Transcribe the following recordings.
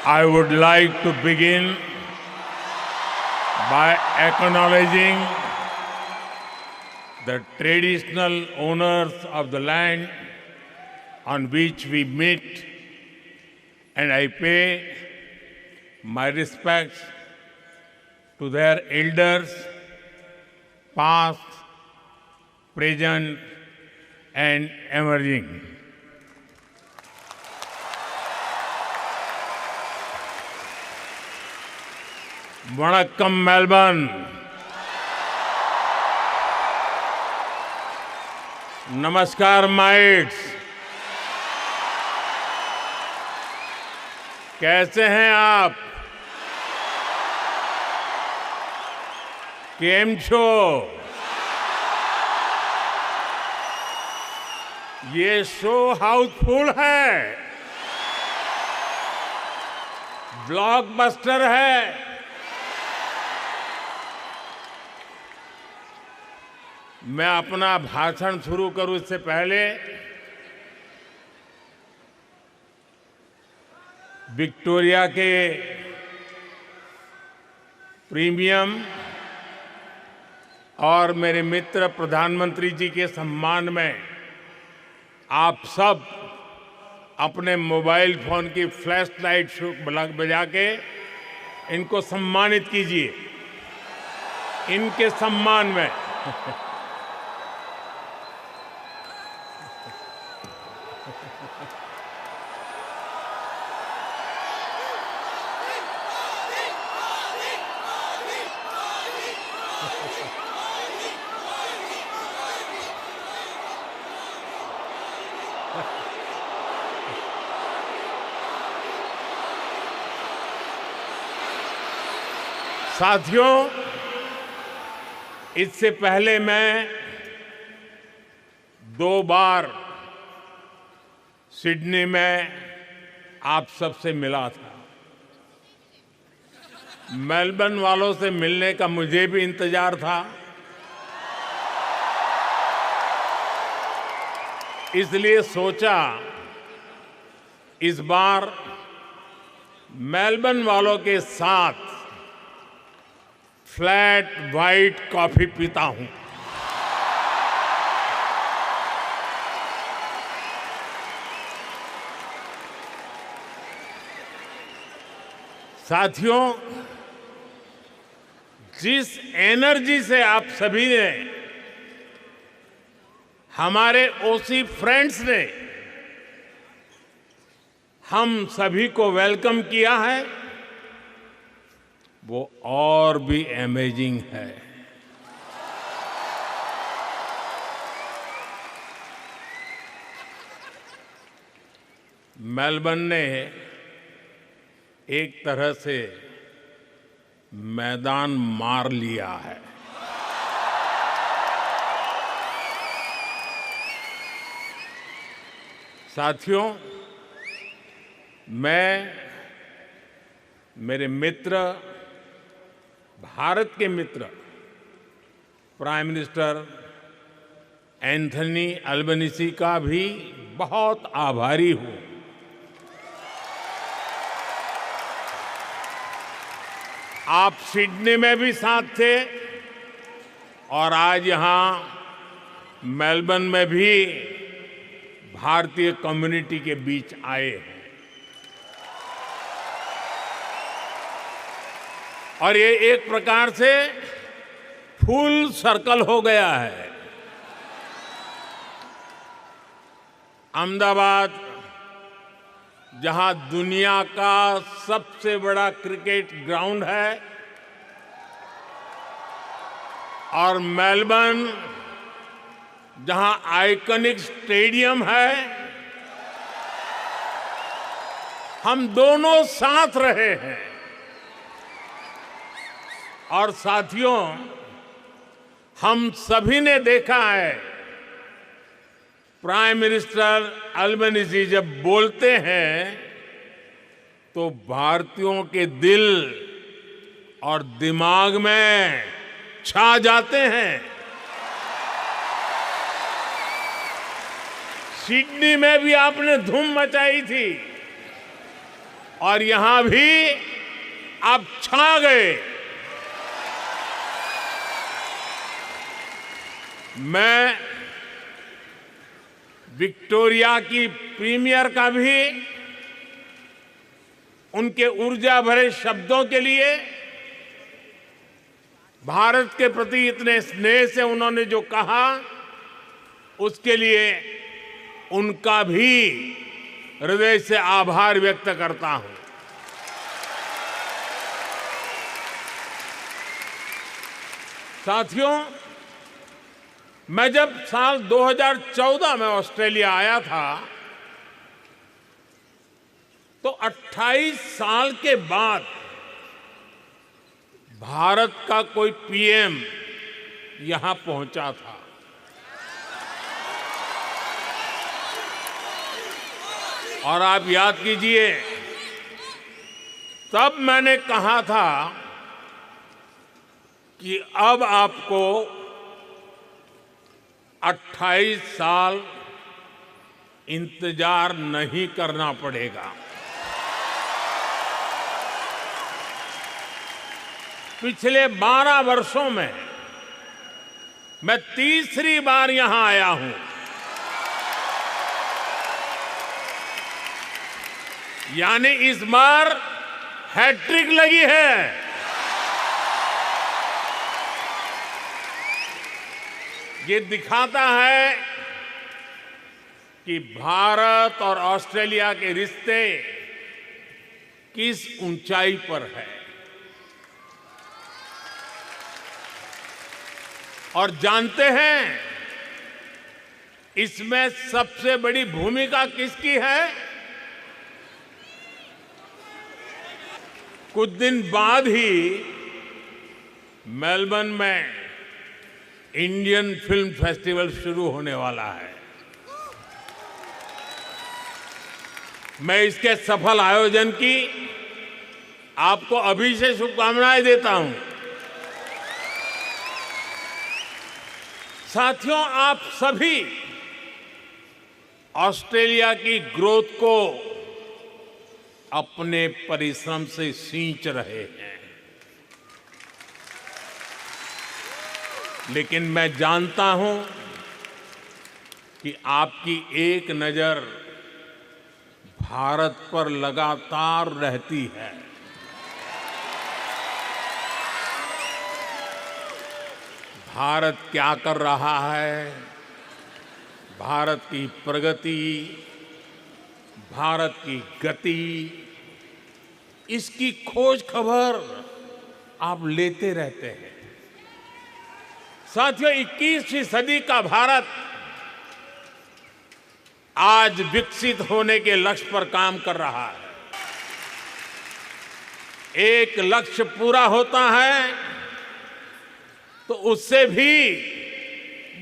I would like to begin by acknowledging the traditional owners of the land on which we meet, and I pay my respects to their elders, past, present, and emerging. Vanakkam, Melbourne. नमस्कार mites, कैसे हैं आप? केम छो? ये show Housefull है, blockbuster है। मैं अपना भाषण शुरू करूं इससे पहले विक्टोरिया के प्रीमियम और मेरे मित्र प्रधानमंत्री जी के सम्मान में आप सब अपने मोबाइल फोन की फ्लैश लाइट बजा के इनको सम्मानित कीजिए। इनके सम्मान में साथियों, इससे पहले मैं 2 बार सिडनी में आप सबसे मिला था। मेलबर्न वालों से मिलने का मुझे भी इंतजार था, इसलिए सोचा इस बार मेलबर्न वालों के साथ फ्लैट वाइट कॉफी पीता हूं। साथियों, जिस एनर्जी से आप सभी ने, हमारे ओसी फ्रेंड्स ने हम सभी को वेलकम किया है, वो और भी अमेजिंग है। मेलबर्न ने एक तरह से मैदान मार लिया है। साथियों, मैं मेरे मित्र, भारत के मित्र प्राइम मिनिस्टर एंथनी अल्बनीज़ी का भी बहुत आभारी हूं। आप सिडनी में भी साथ थे और आज यहां मेलबर्न में भी भारतीय कम्युनिटी के बीच आए हैं। और ये एक प्रकार से फुल सर्कल हो गया है। अहमदाबाद, जहां दुनिया का सबसे बड़ा क्रिकेट ग्राउंड है, और मेलबर्न, जहां आइकॉनिक स्टेडियम है, हम दोनों साथ रहे हैं। और साथियों, हम सभी ने देखा है, प्राइम मिनिस्टर अल्बनीज़ी जब बोलते हैं तो भारतीयों के दिल और दिमाग में छा जाते हैं। सिडनी में भी आपने धूम मचाई थी और यहां भी आप छा गए। मैं विक्टोरिया की प्रीमियर का भी उनके ऊर्जा भरे शब्दों के लिए, भारत के प्रति इतने स्नेह से उन्होंने जो कहा, उसके लिए उनका भी हृदय से आभार व्यक्त करता हूं। साथियों, मैं जब साल 2014 में ऑस्ट्रेलिया आया था, तो 28 साल के बाद भारत का कोई पीएम यहां पहुंचा था। और आप याद कीजिए, तब मैंने कहा था कि अब आपको 28 साल इंतजार नहीं करना पड़ेगा। पिछले 12 वर्षों में मैं तीसरी बार यहां आया हूं। यानी इस बार हैट्रिक लगी है। ये दिखाता है कि भारत और ऑस्ट्रेलिया के रिश्ते किस ऊंचाई पर है। और जानते हैं, इसमें सबसे बड़ी भूमिका किसकी है? कुछ दिन बाद ही मेलबर्न में इंडियन फिल्म फेस्टिवल शुरू होने वाला है। मैं इसके सफल आयोजन की आपको अभी से शुभकामनाएं देता हूं। साथियों, आप सभी ऑस्ट्रेलिया की ग्रोथ को अपने परिश्रम से सींच रहे हैं, लेकिन मैं जानता हूं कि आपकी एक नजर भारत पर लगातार रहती है। भारत क्या कर रहा है, भारत की प्रगति, भारत की गति, इसकी खोज खबर आप लेते रहते हैं। साथियों, 21वीं सदी का भारत आज विकसित होने के लक्ष्य पर काम कर रहा है। एक लक्ष्य पूरा होता है तो उससे भी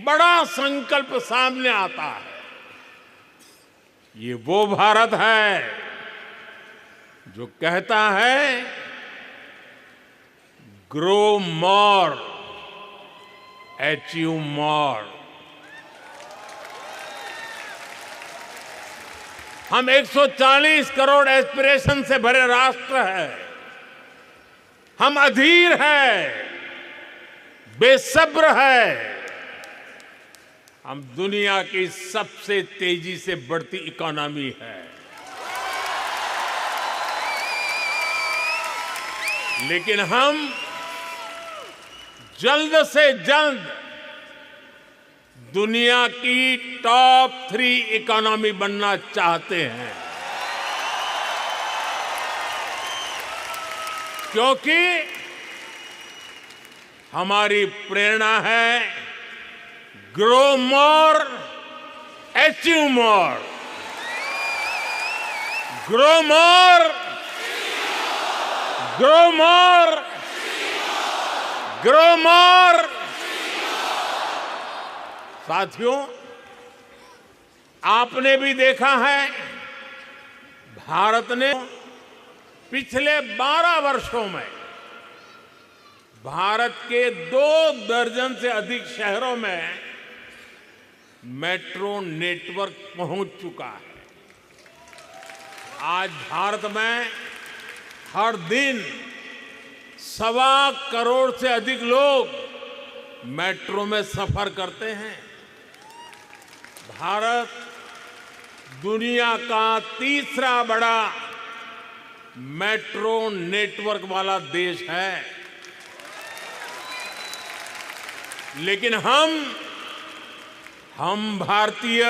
बड़ा संकल्प सामने आता है। ये वो भारत है जो कहता है, ग्रो मोर, अचीव मोर। हम 140 करोड़ एस्पिरेशन से भरे राष्ट्र है। हम अधीर है, बेसब्र है। हम दुनिया की सबसे तेजी से बढ़ती इकोनॉमी है, लेकिन हम जल्द से जल्द दुनिया की टॉप 3 इकोनॉमी बनना चाहते हैं, क्योंकि हमारी प्रेरणा है grow more, achieve more. Grow more, grow more, grow more. साथियों, आपने भी देखा है, भारत ने पिछले 12 वर्षों में भारत के 2 दर्जन से अधिक शहरों में मेट्रो नेटवर्क पहुंच चुका है। आज भारत में हर दिन 1.25 करोड़ से अधिक लोग मेट्रो में सफर करते हैं। भारत दुनिया का तीसरा बड़ा मेट्रो नेटवर्क वाला देश है, लेकिन हम भारतीय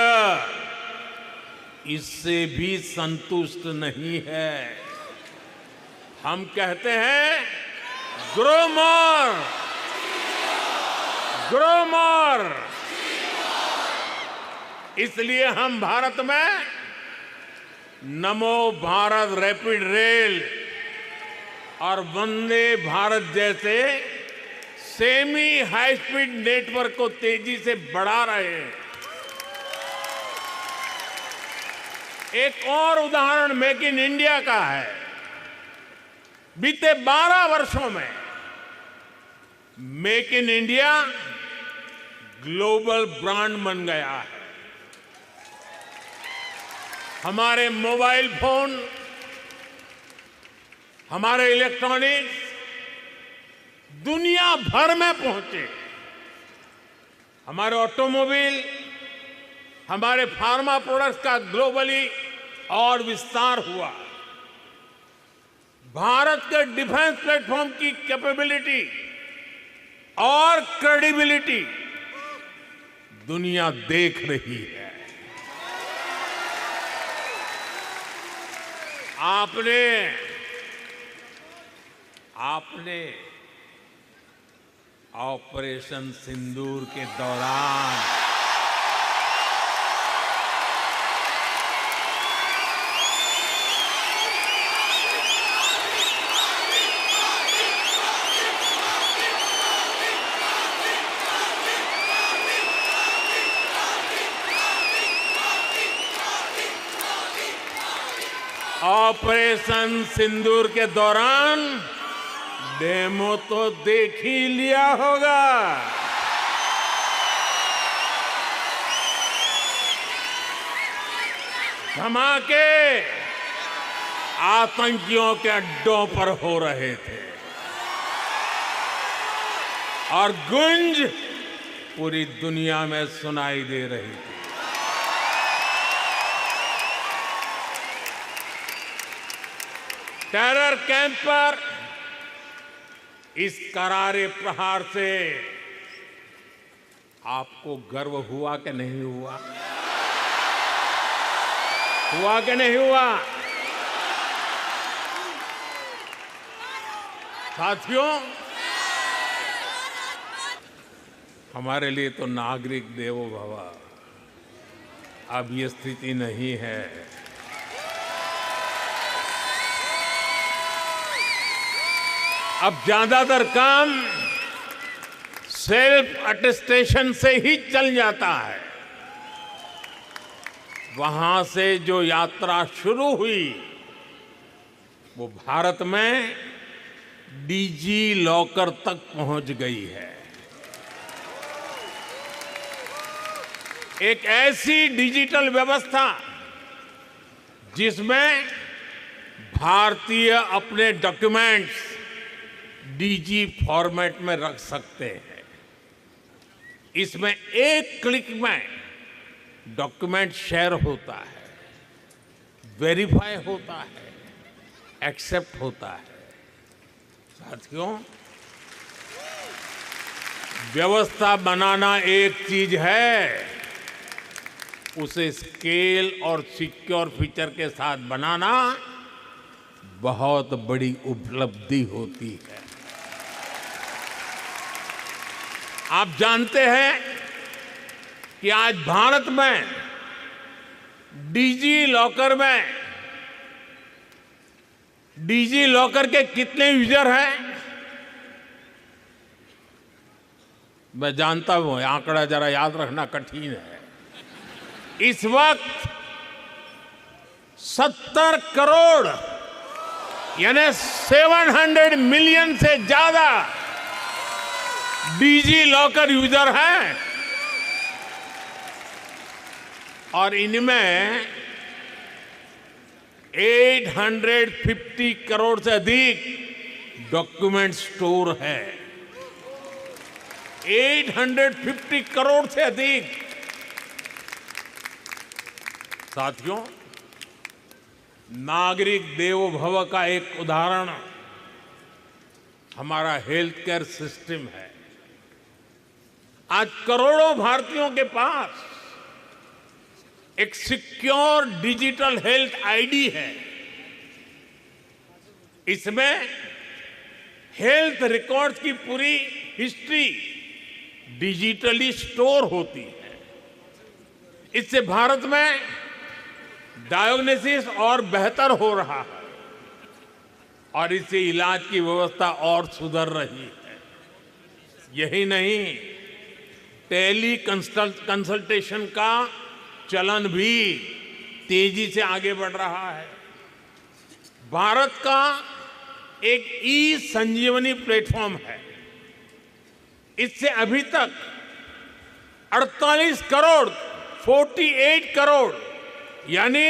इससे भी संतुष्ट नहीं है। हम कहते हैं ग्रो मोर, ग्रो मोर। इसलिए हम भारत में नमो भारत रैपिड रेल और वंदे भारत जैसे सेमी हाई स्पीड नेटवर्क को तेजी से बढ़ा रहे हैं। एक और उदाहरण मेक इन इंडिया का है। बीते 12 वर्षों में make in India global brand बन गया है। हमारे मोबाइल फोन, हमारे इलेक्ट्रॉनिक्स दुनिया भर में पहुंचे। हमारे ऑटोमोबाइल, हमारे फार्मा प्रोडक्ट्स का ग्लोबली और विस्तार हुआ। भारत के डिफेंस प्लेटफॉर्म की कैपेबिलिटी और क्रेडिबिलिटी दुनिया देख रही है। आपने ऑपरेशन सिंदूर के दौरान डेमो तो देख ही लिया होगा। धमाके आतंकियों के अड्डों पर हो रहे थे और गूंज पूरी दुनिया में सुनाई दे रही थी। टेरर कैंप पर इस करारे प्रहार से आपको गर्व हुआ कि नहीं हुआ? हुआ कि नहीं हुआ? साथियों, हमारे लिए तो नागरिक देवो भव, अब ये स्थिति नहीं है। अब ज्यादातर काम सेल्फ अटेस्टेशन से ही चल जाता है। वहां से जो यात्रा शुरू हुई वो भारत में डिजी लॉकर तक पहुंच गई है। एक ऐसी डिजिटल व्यवस्था जिसमें भारतीय अपने डॉक्यूमेंट्स डीजी फॉर्मेट में रख सकते हैं। इसमें एक क्लिक में डॉक्यूमेंट शेयर होता है, वेरीफाई होता है, एक्सेप्ट होता है। साथियों, व्यवस्था बनाना एक चीज है, उसे स्केल और सिक्योर फीचर के साथ बनाना बहुत बड़ी उपलब्धि होती है। आप जानते हैं कि आज भारत में डिजी लॉकर के कितने यूजर हैं? मैं जानता हूं आंकड़ा जरा याद रखना कठिन है। इस वक्त 70 करोड़ यानी 700 मिलियन से ज्यादा डिजी लॉकर यूजर हैं और इनमें 850 करोड़ से अधिक डॉक्यूमेंट स्टोर है। 850 करोड़ से अधिक। साथियों, नागरिक देवो भव का एक उदाहरण हमारा हेल्थ केयर सिस्टम है। आज करोड़ों भारतीयों के पास एक सिक्योर डिजिटल हेल्थ आईडी है। इसमें हेल्थ रिकॉर्ड्स की पूरी हिस्ट्री डिजिटली स्टोर होती है। इससे भारत में डायग्नोसिस और बेहतर हो रहा है और इससे इलाज की व्यवस्था और सुधर रही है। यही नहीं, टेली कंसल्टेशन का चलन भी तेजी से आगे बढ़ रहा है। भारत का एक ई संजीवनी प्लेटफॉर्म है। इससे अभी तक 48 करोड़ 48 करोड़ यानी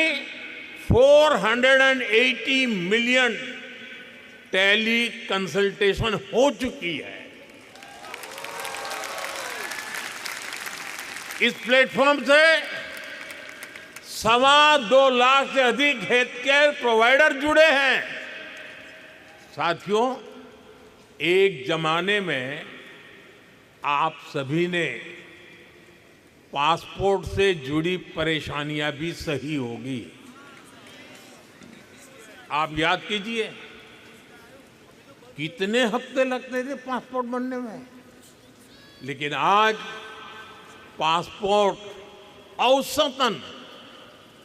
480 मिलियन टेली कंसल्टेशन हो चुकी है। इस प्लेटफॉर्म से 2.25 लाख से अधिक हेल्थ केयर प्रोवाइडर जुड़े हैं। साथियों, एक जमाने में आप सभी ने पासपोर्ट से जुड़ी परेशानियां भी सही होगी। आप याद कीजिए, कितने हफ्ते लगते थे पासपोर्ट बनने में, लेकिन आज पासपोर्ट औसतन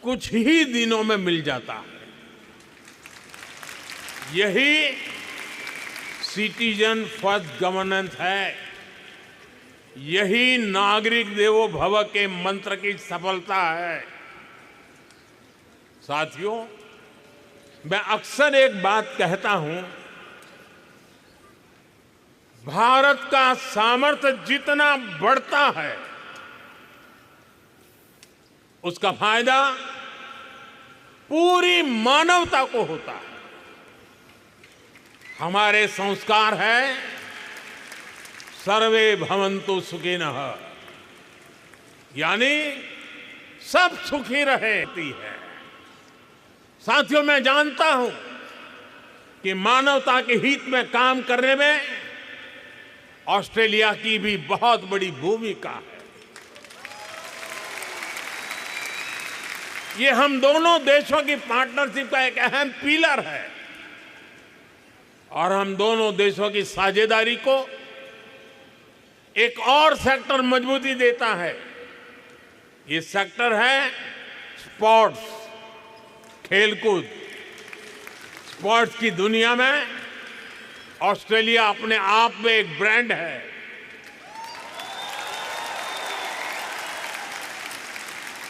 कुछ ही दिनों में मिल जाता है। यही सिटीजन फर्स्ट गवर्नेंस है। यही नागरिक देवो भव के मंत्र की सफलता है। साथियों, मैं अक्सर एक बात कहता हूं, भारत का सामर्थ्य जितना बढ़ता है उसका फायदा पूरी मानवता को होता है। हमारे संस्कार है सर्वे भवन्तु सुखिनः, यानी सब सुखी रहती है। साथियों, मैं जानता हूं कि मानवता के हित में काम करने में ऑस्ट्रेलिया की भी बहुत बड़ी भूमिका है। ये हम दोनों देशों की पार्टनरशिप का एक अहम पिलर है और हम दोनों देशों की साझेदारी को एक और सेक्टर मजबूती देता है। ये सेक्टर है स्पोर्ट्स, खेलकूद। स्पोर्ट्स की दुनिया में ऑस्ट्रेलिया अपने आप में एक ब्रांड है।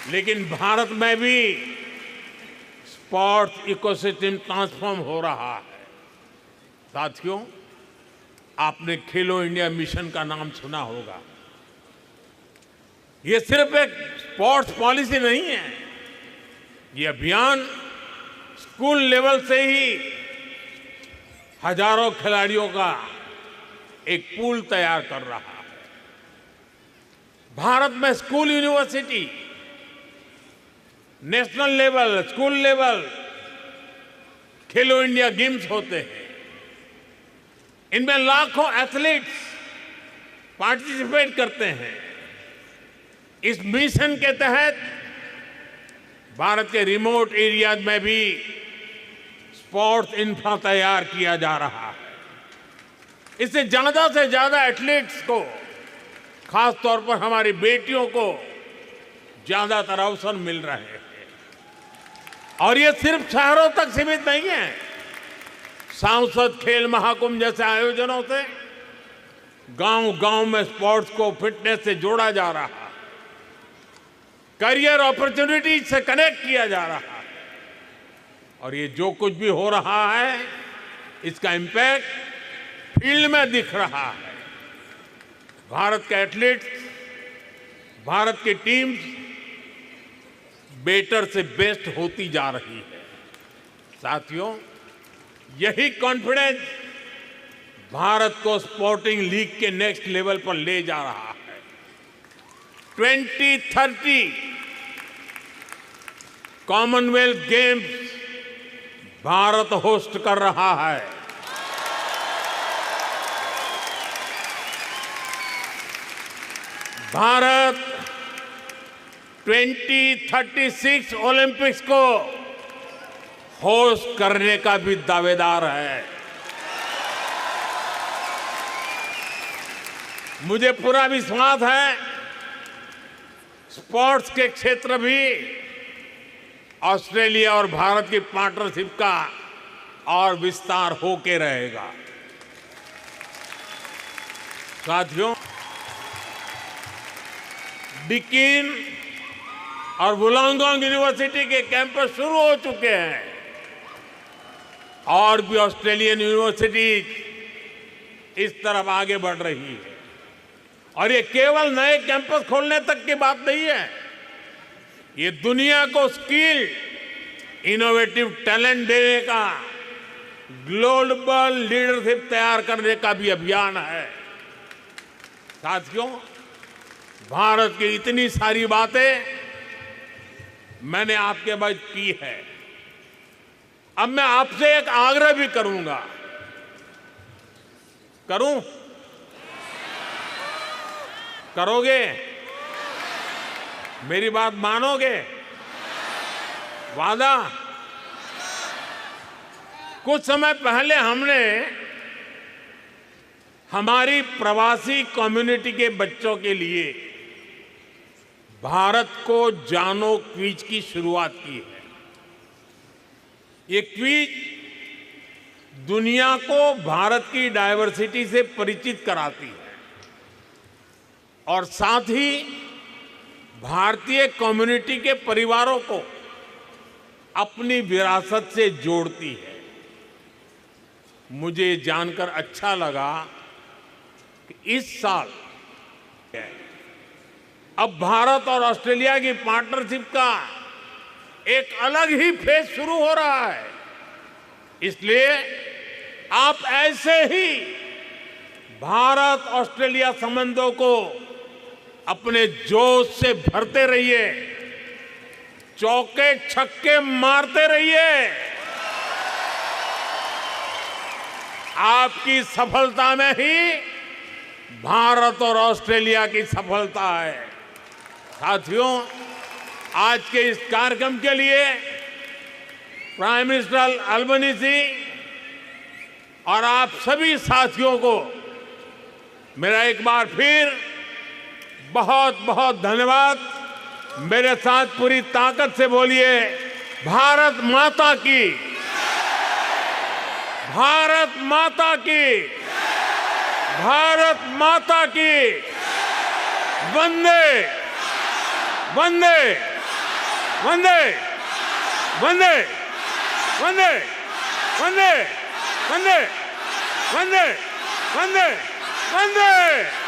लेकिन भारत में भी स्पोर्ट्स इकोसिस्टम ट्रांसफॉर्म हो रहा है। साथियों, आपने खेलो इंडिया मिशन का नाम सुना होगा। ये सिर्फ एक स्पोर्ट्स पॉलिसी नहीं है। ये अभियान स्कूल लेवल से ही हजारों खिलाड़ियों का एक पूल तैयार कर रहा है। भारत में school, university, national level, school level खेलो इंडिया गेम्स होते हैं। इनमें लाखों एथलीट्स पार्टिसिपेट करते हैं। इस मिशन के तहत भारत के रिमोट एरियाज में भी स्पोर्ट्स इंफ्रा तैयार किया जा रहा है। इससे ज्यादा से ज्यादा एथलीट्स को, खास तौर पर हमारी बेटियों को ज्यादातर अवसर मिल रहे हैं। और ये सिर्फ शहरों तक सीमित नहीं है। सांसद खेल महाकुंभ जैसे आयोजनों से गांव-गांव में स्पोर्ट्स को फिटनेस से जोड़ा जा रहा है। करियर अपॉर्चुनिटीज से कनेक्ट किया जा रहा है। और ये जो कुछ भी हो रहा है, इसका इंपैक्ट फील्ड में दिख रहा है। भारत के एथलीट्स, भारत की टीम्स बेटर से बेस्ट होती जा रही है। साथियों, यही कॉन्फिडेंस भारत को स्पोर्टिंग लीग के नेक्स्ट लेवल पर ले जा रहा है। 2030 कॉमनवेल्थ गेम्स भारत होस्ट कर रहा है। भारत 2036 ओलंपिक्स को होस्ट करने का भी दावेदार है। मुझे पूरा विश्वास है स्पोर्ट्स के क्षेत्र भी ऑस्ट्रेलिया और भारत की पार्टनरशिप का और विस्तार होके रहेगा। साथियों, डिकीन और वुलांगडोंग यूनिवर्सिटी के कैंपस शुरू हो चुके हैं और भी ऑस्ट्रेलियन यूनिवर्सिटी इस तरफ आगे बढ़ रही है। और ये केवल नए कैंपस खोलने तक की बात नहीं है, ये दुनिया को स्किल, इनोवेटिव टैलेंट देने का, ग्लोबल लीडरशिप तैयार करने का भी अभियान है। साथियों, भारत की इतनी सारी बातें मैंने आपके बाद की है। अब मैं आपसे एक आग्रह भी करूंगा। करूं? करोगे? मेरी बात मानोगे? वादा? कुछ समय पहले हमने हमारी प्रवासी कम्युनिटी के बच्चों के लिए भारत को जानो क्विज की शुरुआत की है। ये क्विज दुनिया को भारत की डायवर्सिटी से परिचित कराती है और साथ ही भारतीय कम्युनिटी के परिवारों को अपनी विरासत से जोड़ती है। मुझे जानकर अच्छा लगा कि इस साल अब भारत और ऑस्ट्रेलिया की पार्टनरशिप का एक अलग ही फेज शुरू हो रहा है। इसलिए आप ऐसे ही भारत ऑस्ट्रेलिया संबंधों को अपने जोश से भरते रहिए, चौके छक्के मारते रहिए। आपकी सफलता में ही भारत और ऑस्ट्रेलिया की सफलता है। साथियों, आज के इस कार्यक्रम के लिए प्राइम मिनिस्टर अल्बनीज़ी और आप सभी साथियों को मेरा एक बार फिर बहुत बहुत धन्यवाद। मेरे साथ पूरी ताकत से बोलिए, भारत माता की, भारत माता की, भारत माता की, वंदे वंदे वंदे वंदे वंदे वंदे वंदे वंदे वंदे वंदे।